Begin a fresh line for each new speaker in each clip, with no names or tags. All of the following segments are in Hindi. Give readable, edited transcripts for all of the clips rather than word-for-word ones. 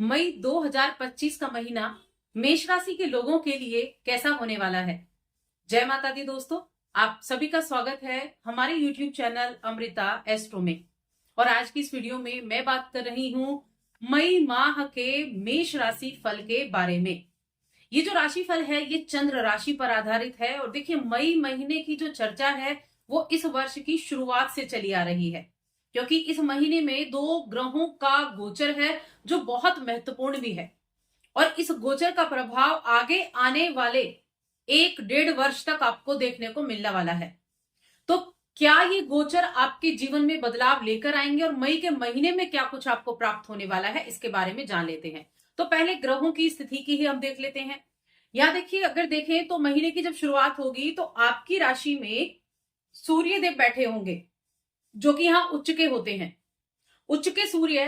मई 2025 का महीना मेष राशि के लोगों के लिए कैसा होने वाला है। जय माता दी दोस्तों, आप सभी का स्वागत है हमारे YouTube चैनल अमृता एस्ट्रो में। और आज की इस वीडियो में मैं बात कर रही हूं मई माह के मेष राशि फल के बारे में। ये जो राशि फल है ये चंद्र राशि पर आधारित है। और देखिए, मई महीने की जो चर्चा है वो इस वर्ष की शुरुआत से चली आ रही है, क्योंकि इस महीने में दो ग्रहों का गोचर है जो बहुत महत्वपूर्ण भी है। और इस गोचर का प्रभाव आगे आने वाले 1-1.5 वर्ष तक आपको देखने को मिलने वाला है। तो क्या ये गोचर आपके जीवन में बदलाव लेकर आएंगे और मई के महीने में क्या कुछ आपको प्राप्त होने वाला है, इसके बारे में जान लेते हैं। तो पहले ग्रहों की स्थिति की ही हम देख लेते हैं। यहां देखिए, अगर देखें तो महीने की जब शुरुआत होगी तो आपकी राशि में सूर्य देव बैठे होंगे, जो कि यहाँ उच्च के होते हैं। उच्च के सूर्य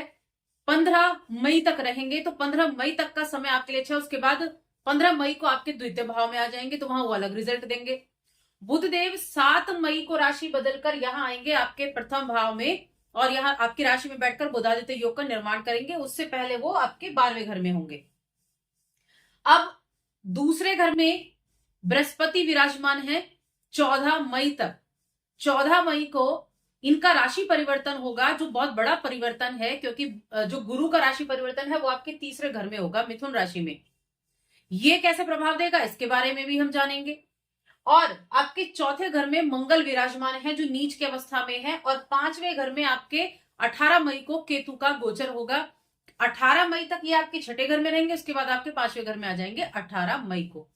15 मई तक रहेंगे, तो 15 मई तक का समय आपके लिए अच्छा है। उसके बाद 15 मई को आपके द्वितीय भाव में आ जाएंगे, तो वहां वो अलग रिजल्ट देंगे। बुध देव 7 मई को राशि बदलकर यहाँ आएंगे आपके प्रथम भाव में, और यहाँ आपकी राशि में बैठकर बुधादित्य योग का निर्माण करेंगे। उससे पहले वो आपके 12वें घर में होंगे। अब दूसरे घर में बृहस्पति विराजमान है 14 मई तक। 14 मई को इनका राशि परिवर्तन होगा, जो बहुत बड़ा परिवर्तन है, क्योंकि जो गुरु का राशि परिवर्तन है वो आपके तीसरे घर में होगा, मिथुन राशि में। ये कैसे प्रभाव देगा इसके बारे में भी हम जानेंगे। और आपके चौथे घर में मंगल विराजमान है, जो नीच की अवस्था में है। और 5वें घर में आपके 18 मई को केतु का गोचर होगा। 18 मई तक ये आपके छठे घर में रहेंगे, उसके बाद आपके 5वें घर में आ जाएंगे 18 मई को।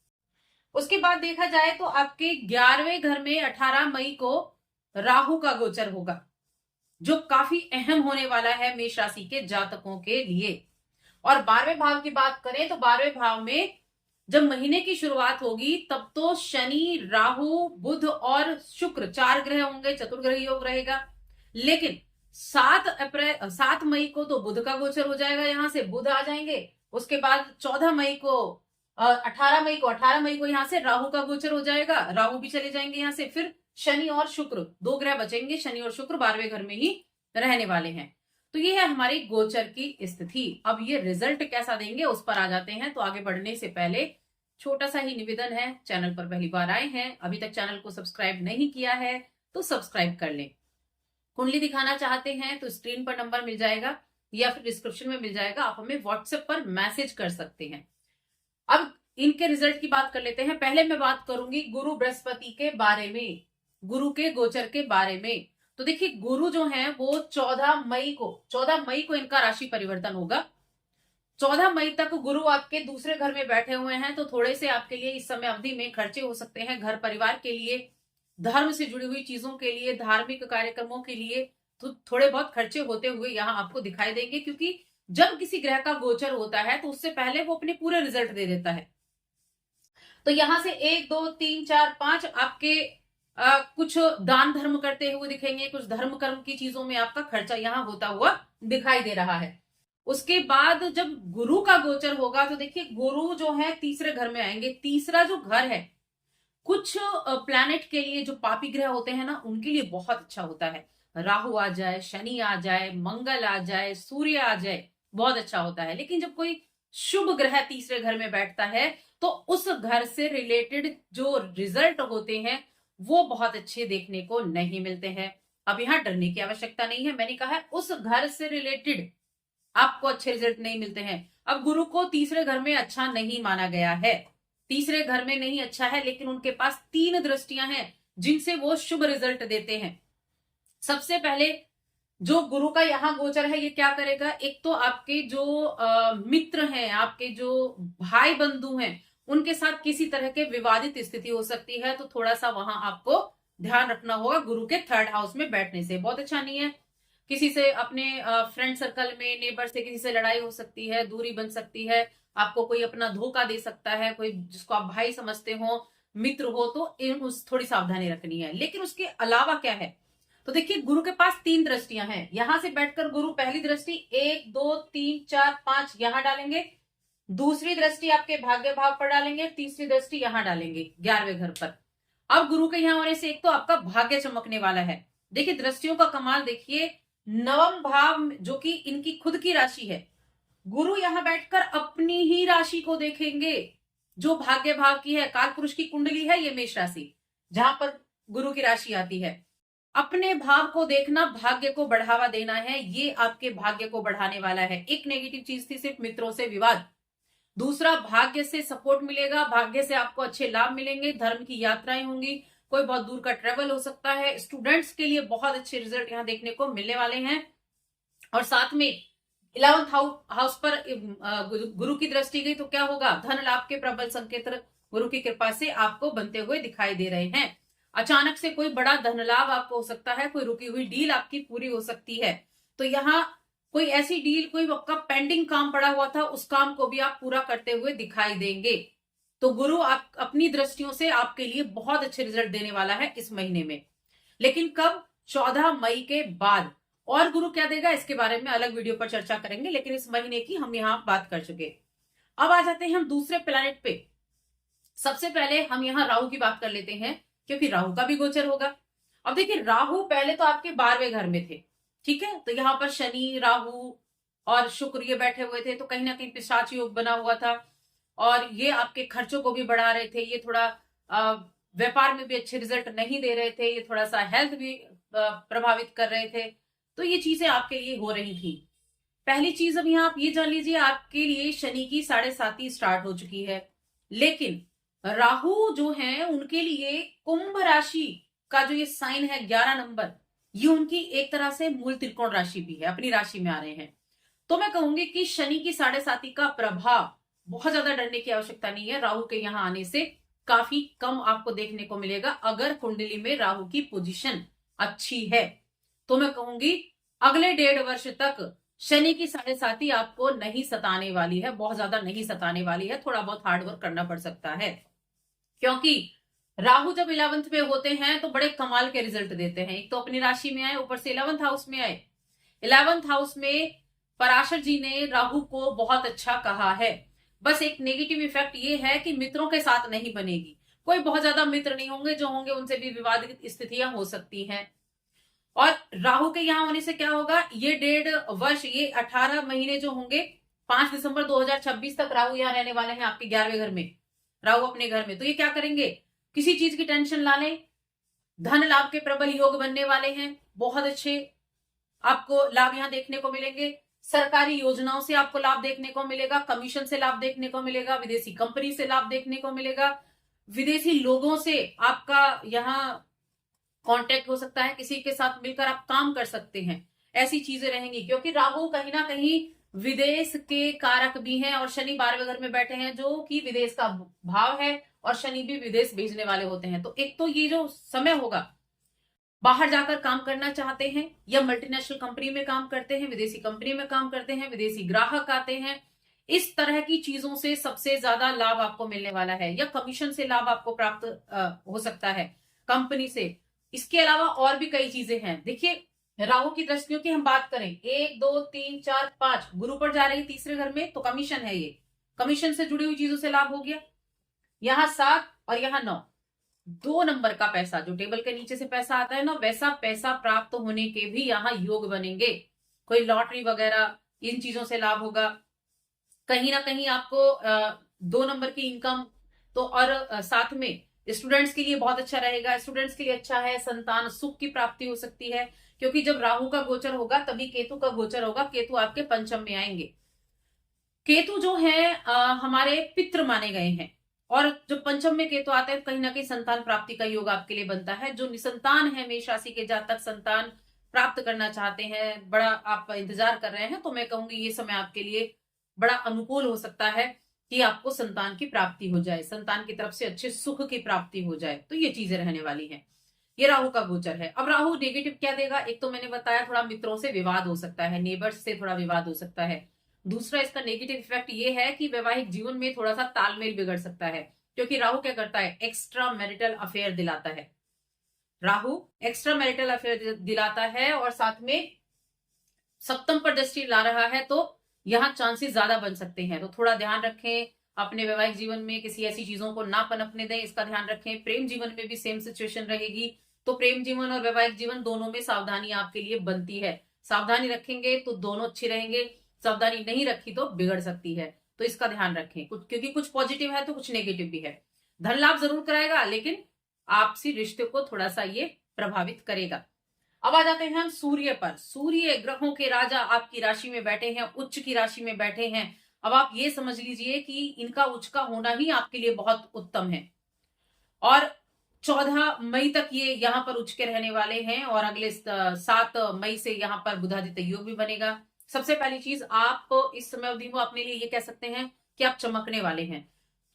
उसके बाद देखा जाए तो आपके 11वें घर में 18 मई को राहु का गोचर होगा, जो काफी अहम होने वाला है मेष राशि के जातकों के लिए। और 12वें भाव की बात करें तो 12वें भाव में जब महीने की शुरुआत होगी तब तो शनि, राहु, बुध और शुक्र 4 ग्रह होंगे, चतुर्ग्रह योग रहेगा। लेकिन 7 मई को तो बुध का गोचर हो जाएगा, यहां से बुध आ जाएंगे। उसके बाद 14 मई को 18 मई को यहां से राहु का गोचर हो जाएगा, राहु भी चले जाएंगे यहां से। फिर शनि और शुक्र, 2 ग्रह बचेंगे, शनि और शुक्र 12वें घर में ही रहने वाले हैं। तो ये है हमारी गोचर की स्थिति। अब ये रिजल्ट कैसा देंगे उस पर आ जाते हैं। तो आगे बढ़ने से पहले छोटा सा ही निवेदन है, चैनल पर पहली बार आए हैं, अभी तक चैनल को सब्सक्राइब नहीं किया है तो सब्सक्राइब कर लें। कुंडली दिखाना चाहते हैं तो स्क्रीन पर नंबर मिल जाएगा या फिर डिस्क्रिप्शन में मिल जाएगा, आप हमें व्हाट्सएप पर मैसेज कर सकते हैं। अब इनके रिजल्ट की बात कर लेते हैं। पहले मैं बात करूंगी गुरु बृहस्पति के बारे में, गुरु के गोचर के बारे में। तो देखिए, गुरु जो है वो 14 मई को इनका राशि परिवर्तन होगा। 14 मई तक गुरु आपके दूसरे घर में बैठे हुए हैं, तो थोड़े से आपके लिए इस समय अवधि में खर्चे हो सकते हैं, घर परिवार के लिए, धर्म से जुड़ी हुई चीजों के लिए, धार्मिक कार्यक्रमों के लिए। तो थोड़े बहुत खर्चे होते हुए यहाँ आपको दिखाई देंगे, क्योंकि जब किसी ग्रह का गोचर होता है तो उससे पहले वो अपने पूरे रिजल्ट दे देता है। तो यहां से 1, 2, 3, 4, 5 आपके कुछ दान धर्म करते हुए दिखेंगे, कुछ धर्म कर्म की चीजों में आपका खर्चा यहाँ होता हुआ दिखाई दे रहा है। उसके बाद जब गुरु का गोचर होगा तो देखिए, गुरु जो है तीसरे घर में आएंगे। तीसरा जो घर है, कुछ प्लैनेट के लिए, जो पापी ग्रह होते हैं ना, उनके लिए बहुत अच्छा होता है। राहु आ जाए, शनि आ जाए, मंगल आ जाए, सूर्य आ जाए, बहुत अच्छा होता है। लेकिन जब कोई शुभ ग्रह तीसरे घर में बैठता है तो उस घर से रिलेटेड जो रिजल्ट होते हैं वो बहुत अच्छे देखने को नहीं मिलते हैं। अब यहाँ डरने की आवश्यकता नहीं है, मैंने कहा है उस घर से रिलेटेड आपको अच्छे रिजल्ट नहीं मिलते हैं। अब गुरु को तीसरे घर में अच्छा नहीं माना गया है, तीसरे घर में नहीं अच्छा है, लेकिन उनके पास 3 दृष्टियां हैं जिनसे वो शुभ रिजल्ट देते हैं। सबसे पहले जो गुरु का यहाँ गोचर है ये क्या करेगा, एक तो आपके जो मित्र हैं, आपके जो भाई बंधु हैं, उनके साथ किसी तरह के विवादित स्थिति हो सकती है, तो थोड़ा सा वहां आपको ध्यान रखना होगा। गुरु के 3rd हाउस में बैठने से बहुत अच्छा नहीं है। किसी से, अपने फ्रेंड सर्कल में, नेबर से किसी से लड़ाई हो सकती है, दूरी बन सकती है, आपको कोई अपना धोखा दे सकता है, कोई जिसको आप भाई समझते हो, मित्र हो, तो थोड़ी सावधानी रखनी है। लेकिन उसके अलावा क्या है, तो देखिए, गुरु के पास 3 दृष्टियां हैं। यहां से बैठकर गुरु पहली दृष्टि 1, 2, 3, 4, 5 यहां डालेंगे, दूसरी दृष्टि आपके भाग्य भाव पर डालेंगे, तीसरी दृष्टि यहां डालेंगे 11वें घर पर। अब गुरु के यहां होने से एक तो आपका भाग्य चमकने वाला है। देखिए, दृष्टियों का कमाल देखिए। 9वां भाव जो कि इनकी खुद की राशि है, गुरु यहां बैठकर अपनी ही राशि को देखेंगे, जो भाग्य भाव की है। काल पुरुष की कुंडली है ये मेष राशि, जहां पर गुरु की राशि आती है। अपने भाव को देखना, भाग्य को बढ़ावा देना है, ये आपके भाग्य को बढ़ाने वाला है। एक नेगेटिव चीज थी सिर्फ मित्रों से विवाद, दूसरा भाग्य से सपोर्ट मिलेगा, भाग्य से आपको अच्छे लाभ मिलेंगे, धर्म की यात्राएं होंगी, कोई बहुत दूर का ट्रेवल हो सकता है। स्टूडेंट्स के लिए बहुत अच्छे रिजल्ट यहां देखने को मिलने वाले हैं। और साथ में 11th हाउस पर गुरु की दृष्टि गई तो क्या होगा, धन लाभ के प्रबल संकेत गुरु की कृपा से आपको बनते हुए दिखाई दे रहे हैं। अचानक से कोई बड़ा धन लाभ आपको हो सकता है, कोई रुकी हुई डील आपकी पूरी हो सकती है। तो यहाँ कोई ऐसी डील, कोई आपका पेंडिंग काम पड़ा हुआ था, उस काम को भी आप पूरा करते हुए दिखाई देंगे। तो गुरु आप अपनी दृष्टियों से आपके लिए बहुत अच्छे रिजल्ट देने वाला है इस महीने में। लेकिन कब, 14 मई के बाद। और गुरु क्या देगा इसके बारे में अलग वीडियो पर चर्चा करेंगे, लेकिन इस महीने की हम यहाँ बात कर चुके। अब आ जाते हैं हम दूसरे प्लैनेट पे। सबसे पहले हम यहाँ राहु की बात कर लेते हैं, क्योंकि राहु का भी गोचर होगा। अब देखिए, राहु पहले तो आपके 12वें घर में थे, ठीक है। तो यहाँ पर शनि, राहु और शुक्र ये बैठे हुए थे, तो कहीं ना कहीं पिशाच योग बना हुआ था, और ये आपके खर्चों को भी बढ़ा रहे थे। ये थोड़ा व्यापार में भी अच्छे रिजल्ट नहीं दे रहे थे, ये थोड़ा सा हेल्थ भी प्रभावित कर रहे थे। तो ये चीजें आपके लिए हो रही थी। पहली चीज अब यहाँ आप ये जान लीजिए, आपके लिए शनि की 7.5 स्टार्ट हो चुकी है। लेकिन राहु जो है उनके लिए कुंभ राशि का जो ये साइन है 11 नंबर, ये उनकी एक तरह से मूल त्रिकोण राशि भी है, अपनी राशि में आ रहे हैं। तो मैं कहूंगी कि शनि की 7.5 का प्रभाव बहुत ज्यादा डरने की आवश्यकता नहीं है। राहु के यहाँ आने से काफी कम आपको देखने को मिलेगा। अगर कुंडली में राहु की पोजीशन अच्छी है तो मैं कहूंगी अगले 1.5 वर्ष तक शनि की 7.5 आपको नहीं सताने वाली है, बहुत ज्यादा नहीं सताने वाली है। थोड़ा बहुत हार्डवर्क करना पड़ सकता है, क्योंकि राहु जब 11th में होते हैं तो बड़े कमाल के रिजल्ट देते हैं। एक तो अपनी राशि में आए, ऊपर से 11th हाउस में आए। 11th हाउस में पराशर जी ने राहु को बहुत अच्छा कहा है। बस एक नेगेटिव इफेक्ट ये है कि मित्रों के साथ नहीं बनेगी। कोई बहुत ज्यादा मित्र नहीं होंगे, जो होंगे उनसे भी विवादित स्थितियां हो सकती हैं। और राहु के यहां होने से क्या होगा, ये 1.5 वर्ष, ये 18 महीने जो होंगे, 5 दिसंबर 2026 तक राहु यहाँ रहने वाले हैं आपके 11वें घर में, राहु अपने घर में। तो ये क्या करेंगे, किसी चीज की टेंशन ला लें, धन लाभ के प्रबल योग बनने वाले हैं, बहुत अच्छे आपको लाभ यहाँ देखने को मिलेंगे। सरकारी योजनाओं से आपको लाभ देखने को मिलेगा, कमीशन से लाभ देखने को मिलेगा, विदेशी कंपनी से लाभ देखने को मिलेगा, विदेशी लोगों से आपका यहाँ कांटेक्ट हो सकता है, किसी के साथ मिलकर आप काम कर सकते हैं, ऐसी चीजें रहेंगी। क्योंकि राहु कहीं ना कहीं विदेश के कारक भी हैं, और शनि 12वें घर में बैठे हैं जो कि विदेश का भाव है, और शनि भी विदेश भेजने वाले होते हैं। तो एक तो ये जो समय होगा, बाहर जाकर काम करना चाहते हैं या मल्टीनेशनल कंपनी में काम करते हैं, विदेशी कंपनी में काम करते हैं, विदेशी ग्राहक आते हैं, इस तरह की चीजों से सबसे ज्यादा लाभ आपको मिलने वाला है। या कमीशन से लाभ आपको प्राप्त हो सकता है कंपनी से। इसके अलावा और भी कई चीजें हैं। देखिए, राहु की दृष्टियों की हम बात करें, 1 2 3 4 5 गुरु पर जा रही 3रे घर में, तो कमीशन है, ये कमीशन से जुड़ी हुई चीजों से लाभ हो गया। यहाँ 7 और यहाँ 9, 2 नंबर का पैसा, जो टेबल के नीचे से पैसा आता है ना, वैसा पैसा प्राप्त होने के भी यहाँ योग बनेंगे। कोई लॉटरी वगैरह, इन चीजों से लाभ होगा। कहीं ना कहीं आपको 2 नंबर की इनकम। तो और साथ में स्टूडेंट्स के लिए बहुत अच्छा रहेगा। स्टूडेंट्स के लिए अच्छा है, संतान सुख की प्राप्ति हो सकती है, क्योंकि जब राहु का गोचर होगा तभी केतु का गोचर होगा। केतु आपके पंचम में आएंगे। केतु जो है हमारे पितृ माने गए हैं, और जब पंचम में केतु आते हैं कहीं ना कहीं संतान प्राप्ति का योग आपके लिए बनता है। जो निसंतान है मेष राशि के जातक, संतान प्राप्त करना चाहते हैं, बड़ा आप इंतजार कर रहे हैं, तो मैं कहूंगी ये समय आपके लिए बड़ा अनुकूल हो सकता है कि आपको संतान की प्राप्ति हो जाए, संतान की तरफ से अच्छे सुख की प्राप्ति हो जाए। तो ये चीजें रहने वाली हैं। ये राहु का गोचर है। अब राहु नेगेटिव क्या देगा, एक तो मैंने बताया थोड़ा मित्रों से विवाद हो सकता है, नेबर्स से थोड़ा विवाद हो सकता है। दूसरा इसका नेगेटिव इफेक्ट ये है कि वैवाहिक जीवन में थोड़ा सा तालमेल बिगड़ सकता है, क्योंकि राहु क्या करता है, एक्स्ट्रा मैरिटल अफेयर दिलाता है। राहु एक्स्ट्रा मैरिटल अफेयर दिलाता है, और साथ में सप्तम पर दृष्टि ला रहा है, तो यहाँ चांसेस ज्यादा बन सकते हैं। तो थोड़ा ध्यान रखें, अपने वैवाहिक जीवन में किसी ऐसी चीजों को ना पनपने दें, इसका ध्यान रखें। प्रेम जीवन में भी सेम सिचुएशन रहेगी, तो प्रेम जीवन और वैवाहिक जीवन दोनों में सावधानी आपके लिए बनती है। सावधानी रखेंगे तो दोनों अच्छे रहेंगे। सावधानी नहीं रखी तो बिगड़ सकती है, तो इसका ध्यान रखें। क्योंकि कुछ पॉजिटिव है तो कुछ नेगेटिव भी है। धन लाभ जरूर कराएगा, लेकिन आपसी रिश्ते को थोड़ा सा ये प्रभावित करेगा। अब आ जाते हैं हम सूर्य पर। सूर्य ग्रहों के राजा आपकी राशि में बैठे हैं, उच्च की राशि में बैठे हैं। अब आप ये समझ लीजिए कि इनका उच्च का होना ही आपके लिए बहुत उत्तम है। और 14 मई तक ये यहाँ पर उच्च के रहने वाले हैं, और अगले 7 मई से यहाँ पर बुधादित्य योग भी बनेगा। सबसे पहली चीज, आप इस समय अवधि को अपने लिए ये कह सकते हैं कि आप चमकने वाले हैं,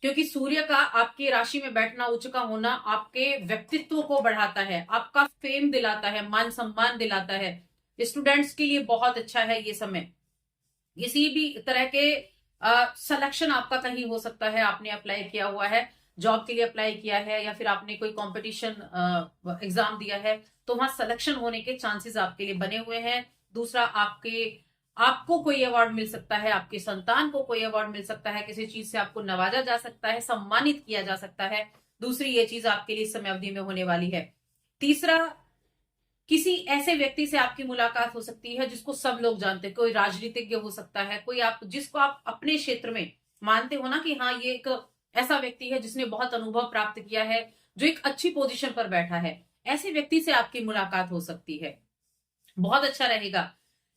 क्योंकि सूर्य का आपके राशि में बैठना, उच्च का होना आपके व्यक्तित्व को बढ़ाता है, आपका फेम दिलाता है, मान सम्मान दिलाता है। स्टूडेंट्स के लिए बहुत अच्छा है ये समय। किसी भी तरह के सिलेक्शन आपका कहीं हो सकता है, आपने अप्लाई किया हुआ है, जॉब के लिए अप्लाई किया है, या फिर आपने कोई कंपटीशन एग्जाम दिया है, तो वहां सिलेक्शन होने के चांसेस आपके लिए बने हुए हैं। दूसरा, आपको कोई अवार्ड मिल सकता है, आपके संतान को कोई अवार्ड मिल सकता है, किसी चीज से आपको नवाजा जा सकता है, सम्मानित किया जा सकता है। दूसरी ये चीज आपके लिए समय अवधि में होने वाली है। तीसरा, किसी ऐसे व्यक्ति से आपकी मुलाकात हो सकती है जिसको सब लोग जानते हैं। कोई राजनीतिज्ञ हो सकता है, कोई आप जिसको आप अपने क्षेत्र में मानते हो ना कि हाँ, ये एक ऐसा व्यक्ति है जिसने बहुत अनुभव प्राप्त किया है, जो एक अच्छी पोजीशन पर बैठा है। ऐसे व्यक्ति से आपकी मुलाकात हो सकती है, बहुत अच्छा रहेगा।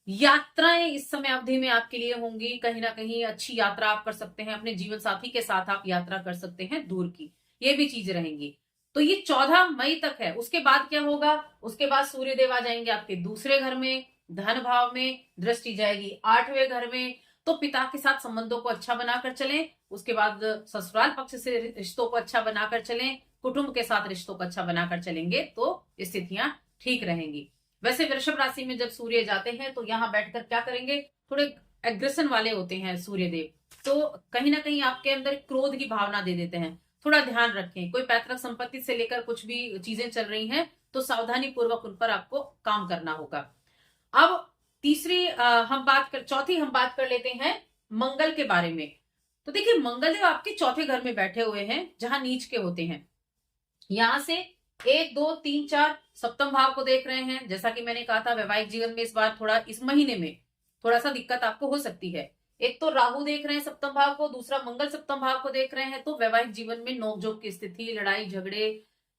यात्राएं इस समय अवधि में आपके लिए होंगी, कहीं ना कहीं अच्छी यात्रा आप कर सकते हैं, अपने जीवन साथी के साथ आप यात्रा कर सकते हैं दूर की, ये भी चीजें रहेंगी। तो ये 14 मई तक है। उसके बाद क्या होगा? उसके बाद सूर्यदेव आ जाएंगे आपके दूसरे घर में, धन भाव में, दृष्टि जाएगी 8वें घर में। तो पिता के साथ संबंधों को अच्छा बनाकर चलें। उसके बाद ससुराल पक्ष से रिश्तों को अच्छा बनाकर चलें, कुटुंब के साथ रिश्तों को अच्छा बनाकर चलेंगे तो स्थितियां ठीक रहेंगी। वैसे वृषभ राशि में जब सूर्य जाते हैं तो यहाँ बैठकर क्या करेंगे, थोड़े एग्रेशन वाले होते हैं सूर्यदेव, तो कहीं ना कहीं आपके अंदर क्रोध की भावना दे देते हैं। थोड़ा ध्यान रखें, कोई पैतृक संपत्ति से लेकर कुछ भी चीजें चल रही हैं तो सावधानी पूर्वक उन पर आपको काम करना होगा। अब चौथी हम बात कर लेते हैं मंगल के बारे में। तो देखिए, मंगल देव आपके चौथे घर में बैठे हुए हैं, जहां नीच के होते हैं। यहां से 1, 2, 3, 4 सप्तम भाव को देख रहे हैं। जैसा कि मैंने कहा था, वैवाहिक जीवन में इस बार थोड़ा, इस महीने में थोड़ा सा दिक्कत आपको हो सकती है। एक तो राहु देख रहे हैं सप्तम भाव को, दूसरा मंगल सप्तम भाव को देख रहे हैं, तो वैवाहिक जीवन में नोकझोंक की स्थिति, लड़ाई झगड़े,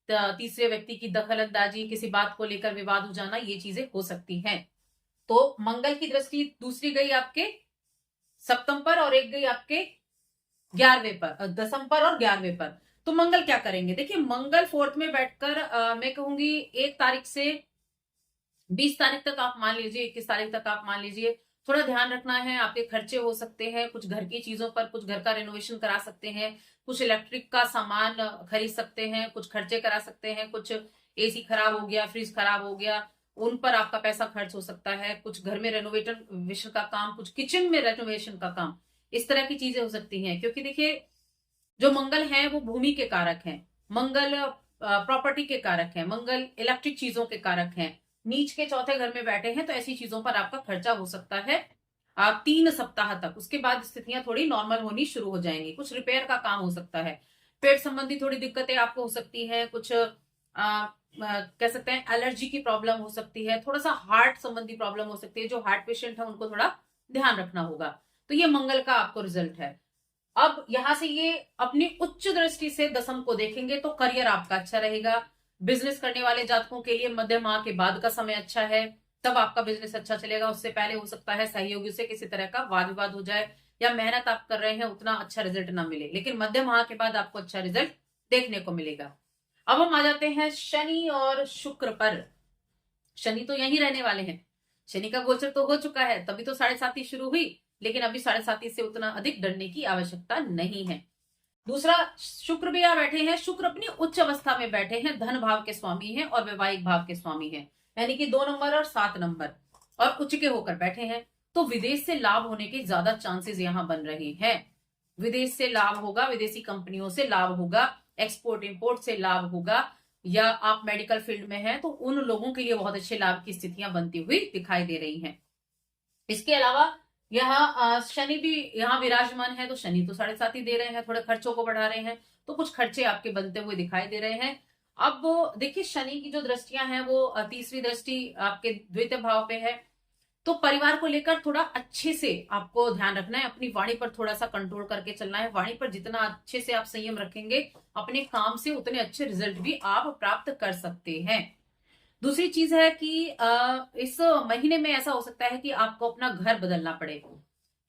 तीसरे व्यक्ति की दखल अंदाजी, किसी बात को लेकर विवाद हो जाना, ये चीजें हो सकती हैं। तो मंगल की दृष्टि दूसरी गई आपके सप्तम पर, और एक गई आपके 11वें पर, दसम पर और 11वें पर। तो मंगल क्या करेंगे? देखिए, मंगल 4th में बैठकर मैं कहूंगी 1 तारीख से 20 तारीख तक आप मान लीजिए, 21 तारीख तक आप मान लीजिए, थोड़ा ध्यान रखना है। आपके खर्चे हो सकते हैं कुछ घर की चीजों पर, कुछ घर का रेनोवेशन करा सकते हैं, कुछ इलेक्ट्रिक का सामान खरीद सकते हैं, कुछ खर्चे करा सकते हैं, कुछ एसी खराब हो गया, फ्रिज खराब हो गया, उन पर आपका पैसा खर्च हो सकता है, कुछ घर में रेनोवेशन का काम, कुछ किचन में रेनोवेशन का काम, इस तरह की चीजें हो सकती हैं। क्योंकि देखिए, जो मंगल है वो भूमि के कारक हैं, मंगल प्रॉपर्टी के कारक हैं, मंगल इलेक्ट्रिक चीजों के कारक हैं। नीच के चौथे घर में बैठे हैं तो ऐसी चीजों पर आपका खर्चा हो सकता है 3 सप्ताह तक। उसके बाद स्थितियां थोड़ी नॉर्मल होनी शुरू हो जाएंगी। कुछ रिपेयर का काम हो सकता है, पेट संबंधी थोड़ी दिक्कतें आपको हो सकती हैं, कुछ कह सकते हैं एलर्जी की प्रॉब्लम हो सकती है, थोड़ा सा हार्ट संबंधी प्रॉब्लम हो सकती है। जो हार्ट पेशेंट है उनको थोड़ा ध्यान रखना होगा। तो ये मंगल का आपको रिजल्ट है। अब यहां से ये अपनी उच्च दृष्टि से दसम को देखेंगे तो करियर आपका अच्छा रहेगा। बिजनेस करने वाले जातकों के लिए मध्य माह के बाद का समय अच्छा है, तब आपका बिजनेस अच्छा चलेगा। उससे पहले हो सकता है सहयोगी से किसी तरह का वाद विवाद हो जाए, या मेहनत आप कर रहे हैं उतना अच्छा रिजल्ट ना मिले, लेकिन मध्य माह के बाद आपको अच्छा रिजल्ट देखने को मिलेगा। अब हम आ जाते हैं शनि और शुक्र पर। शनि तो यहीं रहने वाले हैं, शनि का गोचर तो हो चुका है, तभी तो 7.5 शुरू हुई, लेकिन अभी 7.5 से उतना अधिक डरने की आवश्यकता नहीं है। दूसरा, शुक्र भी यहाँ बैठे हैं। शुक्र अपनी उच्च अवस्था में बैठे हैं, धन भाव के स्वामी हैं और वैवाहिक भाव के स्वामी हैं, यानी कि 2 नंबर और 7 नंबर, और उच्च के होकर बैठे हैं। तो विदेश से लाभ होने के ज्यादा चांसेस यहाँ बन रहे हैं। विदेश से लाभ होगा, विदेशी कंपनियों से लाभ होगा, एक्सपोर्ट इंपोर्ट से लाभ होगा, या आप मेडिकल फील्ड में हैं तो उन लोगों के लिए बहुत अच्छे लाभ की स्थितियां बनती हुई दिखाई दे रही हैं। इसके अलावा यहाँ शनि भी यहाँ विराजमान है, तो शनि तो 7.5 ही दे रहे हैं, थोड़े खर्चों को बढ़ा रहे हैं, तो कुछ खर्चे आपके बनते हुए दिखाई दे रहे हैं। अब देखिए, शनि की जो दृष्टियां हैं वो तीसरी दृष्टि आपके द्वितीय भाव पे है, तो परिवार को लेकर थोड़ा अच्छे से आपको ध्यान रखना है, अपनी वाणी पर थोड़ा सा कंट्रोल करके चलना है। वाणी पर जितना अच्छे से आप संयम रखेंगे, अपने काम से उतने अच्छे रिजल्ट भी आप प्राप्त कर सकते हैं। दूसरी चीज है कि इस महीने में ऐसा हो सकता है कि आपको अपना घर बदलना पड़े।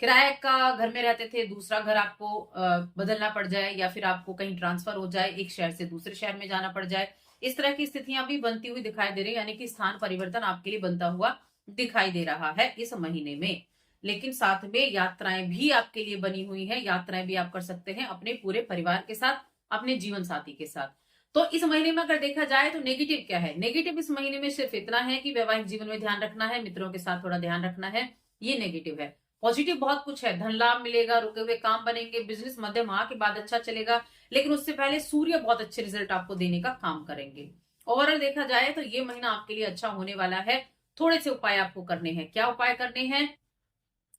किराए का घर में रहते थे, दूसरा घर आपको बदलना पड़ जाए, या फिर आपको कहीं ट्रांसफर हो जाए, एक शहर से दूसरे शहर में जाना पड़ जाए। इस तरह की स्थितियां भी बनती हुई दिखाई दे रही है, यानी कि स्थान परिवर्तन आपके लिए बनता हुआ दिखाई दे रहा है इस महीने में। लेकिन साथ में यात्राएं भी आपके लिए बनी हुई है, यात्राएं भी आप कर सकते हैं अपने पूरे परिवार के साथ, अपने जीवन साथी के साथ। तो इस महीने में अगर देखा जाए तो नेगेटिव क्या है? नेगेटिव इस महीने में सिर्फ इतना है कि वैवाहिक जीवन में ध्यान रखना है, मित्रों के साथ थोड़ा ध्यान रखना है, ये नेगेटिव है। पॉजिटिव बहुत कुछ है, धन लाभ मिलेगा, रुके हुए काम बनेंगे, बिजनेस मध्यम माह के बाद अच्छा चलेगा, लेकिन उससे पहले सूर्य बहुत अच्छे रिजल्ट आपको देने का काम करेंगे। ओवरऑल देखा जाए तो ये महीना आपके लिए अच्छा होने वाला है। थोड़े से उपाय आपको करने हैं। क्या उपाय करने हैं?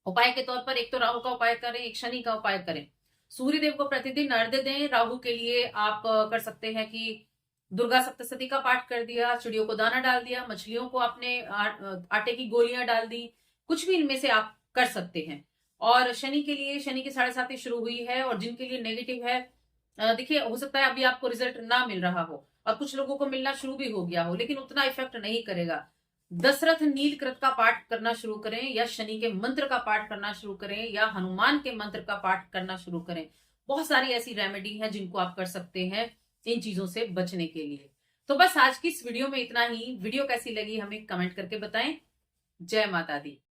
उपाय के तौर पर एक तो राहु का उपाय करें, एक शनि का उपाय करें। सूर्य देव को प्रतिदिन अर्घ्य दें। राहु के लिए आप कर सकते हैं कि दुर्गा सप्तशती का पाठ कर दिया, चिड़ियों को दाना डाल दिया, मछलियों को आपने आटे की गोलियां डाल दी, कुछ भी इनमें से आप कर सकते हैं। और शनि के लिए, शनि की 7.5 शुरू हुई है, और जिनके लिए नेगेटिव है, देखिए हो सकता है अभी आपको रिजल्ट ना मिल रहा हो, और कुछ लोगों को मिलना शुरू भी हो गया हो, लेकिन उतना इफेक्ट नहीं करेगा। दशरथ नीलकृत का पाठ करना शुरू करें, या शनि के मंत्र का पाठ करना शुरू करें, या हनुमान के मंत्र का पाठ करना शुरू करें। बहुत सारी ऐसी रेमेडी हैं जिनको आप कर सकते हैं इन चीजों से बचने के लिए। तो बस आज की इस वीडियो में इतना ही। वीडियो कैसी लगी हमें कमेंट करके बताएं। जय माता दी।